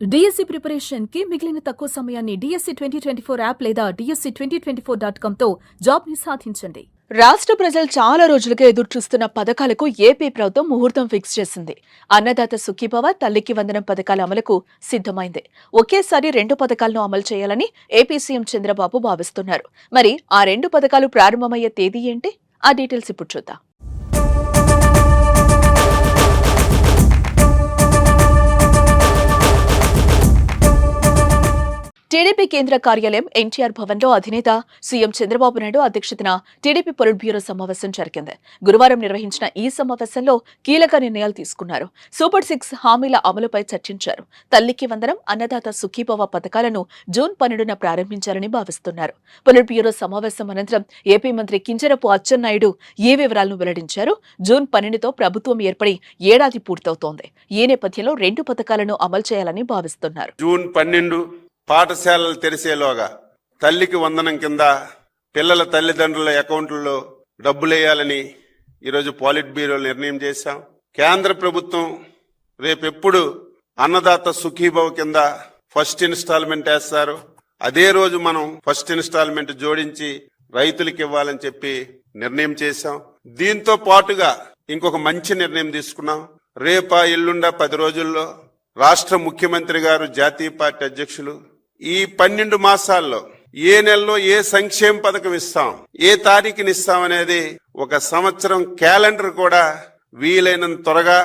DSC preparation కి మిగిలిన తక్కువ సమయాన్ని డిఎస్సి 2024 యాప్ లేదా DSC2024.com తో జాబ్ ని సాధించండి. రాష్ట్ర ప్రజలు చాలా రోజులుగా ఎదురుచూస్తున్న పథకాలకు ఏపీ ప్రభుత్వం ముహూర్తం ఫిక్స్ చేసింది. అన్నదాత సుఖీభవ, తల్లికి వందనం పథకాల అమలుకు సిద్ధమైంది. ఒకేసారి 2 పథకాలను అమలు చేయాలని ఏపీ సీఎం చంద్రబాబు భావిస్తున్నారు. మరి ఆ 2 పథకాలు ప్రారంభమయ్యే తేదీ ఏంటి? ఆ డీటెయిల్స్ ఇప్పుడు చూద్దాం. టీడీపీ కేంద్ర కార్యాలయం ఎన్టీఆర్ భవన్లో అధినేత సీఎం చంద్రబాబు నాయుడు అధ్యక్షతన టీడీపీ పొలిట్ బ్యూరో సమావేశం జరిగింది. గురువారం నిర్వహించిన ఈ సమావేశంలో కీలక నిర్ణయాలు తీసుకున్నారు. సూపర్ 6 హామీల అమలుపై చర్చించారు. తల్లికి వందనం, అన్నదాత సుఖీభవ పథకాలను జూన్ 12న ప్రారంభించాలని భావిస్తున్నారు. పొలిట్ బ్యూరో సమావేశం అనంతరం ఏపీ మంత్రి కింజరపు అచ్చెన్నాయుడు ఈ వివరాలను వెల్లడించారు. జూన్ 12తో ప్రభుత్వం ఏర్పడి ఏడాది పూర్తవుతోంది. ఈ నేపథ్యంలో 2 పథకాలను అమలు చేయాలని భావిస్తున్నారు. జూన్ 12 పాఠశాలలు తెరిసేలోగా తల్లికి వందనం కింద పిల్లల తల్లిదండ్రుల అకౌంట్లలో డబ్బులేయాలని ఈరోజు పాలిట్ బ్యూరో నిర్ణయం చేశాం. కేంద్ర ప్రభుత్వం రేపెప్పుడు అన్నదాత సుఖీభవ కింద ఫస్ట్ ఇన్స్టాల్మెంట్ వేస్తారు, అదే రోజు మనం ఫస్ట్ ఇన్స్టాల్మెంట్ జోడించి రైతులకు ఇవ్వాలని చెప్పి నిర్ణయం చేశాం. దీంతో పాటుగా ఇంకొక మంచి నిర్ణయం తీసుకున్నాం. రేపా ఎల్లుండా 10 రోజుల్లో రాష్ట్ర ముఖ్యమంత్రి గారు, జాతీయ పార్టీ అధ్యక్షులు ఈ 12 మాసాల్లో ఏ నెలలో ఏ సంక్షేమ పథకం ఇస్తాం, ఏ తారీఖుని ఇస్తాం అనేది ఒక సంవత్సరం క్యాలెండర్ కూడా వీలైనంత త్వరగా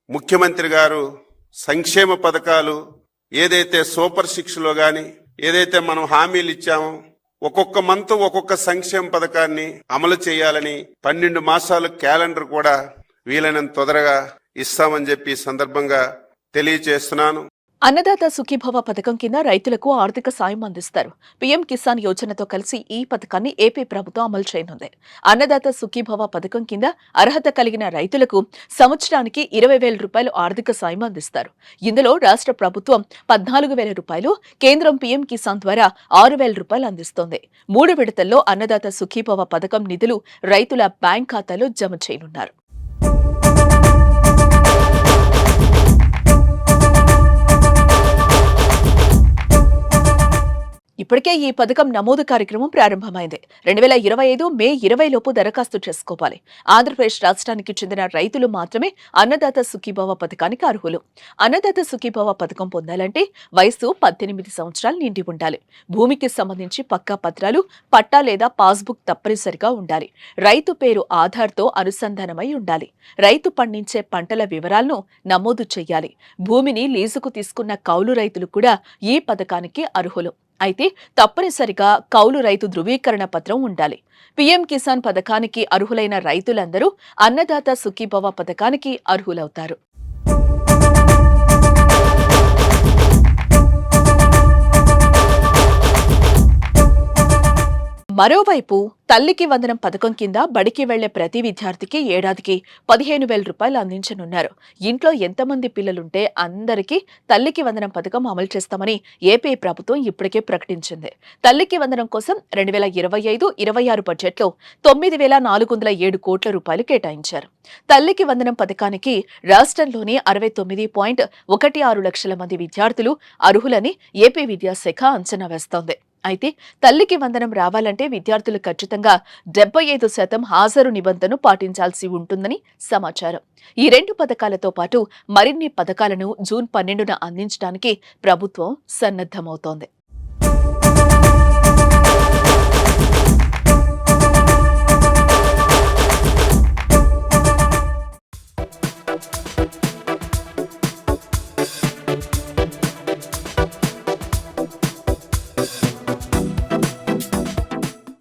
ముఖ్యమంత్రి గారు సంక్షేమ పథకాలు ఏదైతే సూపర్ 6లో గాని ఏదైతే మనం హామీలు ఇచ్చామో ఒక్కొక్క మంత్ ఒక్కొక్క సంక్షేమ పథకాన్ని అమలు చేయాలని 12 మాసాల క్యాలెండర్ కూడా వీలైనంత తొందరగా ఇస్తామని చెప్పి ఈ సందర్భంగా తెలియజేస్తున్నాను. అన్నదాత సుఖీభవ పథకం కింద రైతులకు ఆర్థిక సాయం అందిస్తారు. పీఎం కిసాన్ యోజనతో కలిసి ఈ పథకాన్ని ఏపీ ప్రభుత్వం అమలు చేయనుంది. అన్నదాత సుఖీభవ పథకం కింద అర్హత కలిగిన రైతులకు సంవత్సరానికి 20,000 రూపాయలు ఆర్థిక సాయం అందిస్తారు. ఇందులో రాష్ట్ర ప్రభుత్వం 14,000 రూపాయలు, కేంద్రం పీఎం కిసాన్ ద్వారా 6,000 రూపాయలు అందిస్తోంది. 3 విడతల్లో అన్నదాత సుఖీభవ పథకం నిధులు రైతుల బ్యాంక్ ఖాతాలో జమ చేయనున్నారు. ఇప్పటికే ఈ పథకం నమోదు కార్యక్రమం ప్రారంభమైంది. 2025 మే 20 లోపు దరఖాస్తు చేసుకోవాలి. ఆంధ్రప్రదేశ్ రాష్ట్రానికి చెందిన రైతులు మాత్రమే అన్నదాత సుఖీభవ పథకానికి అర్హులు. అన్నదాత సుఖీభవ పథకం పొందాలంటే వయసు 18 సంవత్సరాలు నిండి ఉండాలి. భూమికి సంబంధించి పక్కా పత్రాలు, పట్టా లేదా పాస్బుక్ తప్పనిసరిగా ఉండాలి. రైతు పేరు ఆధార్తో అనుసంధానమై ఉండాలి. రైతు పండించే పంటల వివరాలను నమోదు చేయాలి. భూమిని లీజుకు తీసుకున్న కౌలు రైతులు కూడా ఈ పథకానికి అర్హులు. అయితే తప్పనిసరిగా కౌలు రైతు ధృవీకరణ పత్రం ఉండాలి. పీఎం కిసాన్ పథకానికి అర్హులైన రైతులందరూ అన్నదాత సుఖీభవ పథకానికి అర్హులవుతారు. మరోవైపు తల్లికి వందనం పథకం కింద బడికి వెళ్లే ప్రతి విద్యార్థికి ఏడాదికి 15,000 రూపాయలు అందించనున్నారు. ఇంట్లో ఎంతమంది పిల్లలుంటే అందరికీ తల్లికి వందనం పథకం అమలు చేస్తామని ఏపీ ప్రభుత్వం ఇప్పటికే ప్రకటించింది. తల్లికి వందనం కోసం 2025-26 బడ్జెట్లో 9,407 కోట్ల రూపాయలు కేటాయించారు. తల్లికి వందనం పథకానికి రాష్ట్రంలోని 69.16 లక్షల మంది విద్యార్థులు అర్హులని ఏపీ విద్యాశాఖ అంచనా వేస్తోంది. అయితే తల్లికి వందనం రావాలంటే విద్యార్థులు ఖచ్చితంగా 75% హాజరు నిబంధనను పాటించాల్సి ఉంటుందని సమాచారం. ఈ 2 పథకాలతో పాటు మరిన్ని పథకాలను జూన్ 12న అందించడానికి ప్రభుత్వం సన్నద్ధమవుతోంది.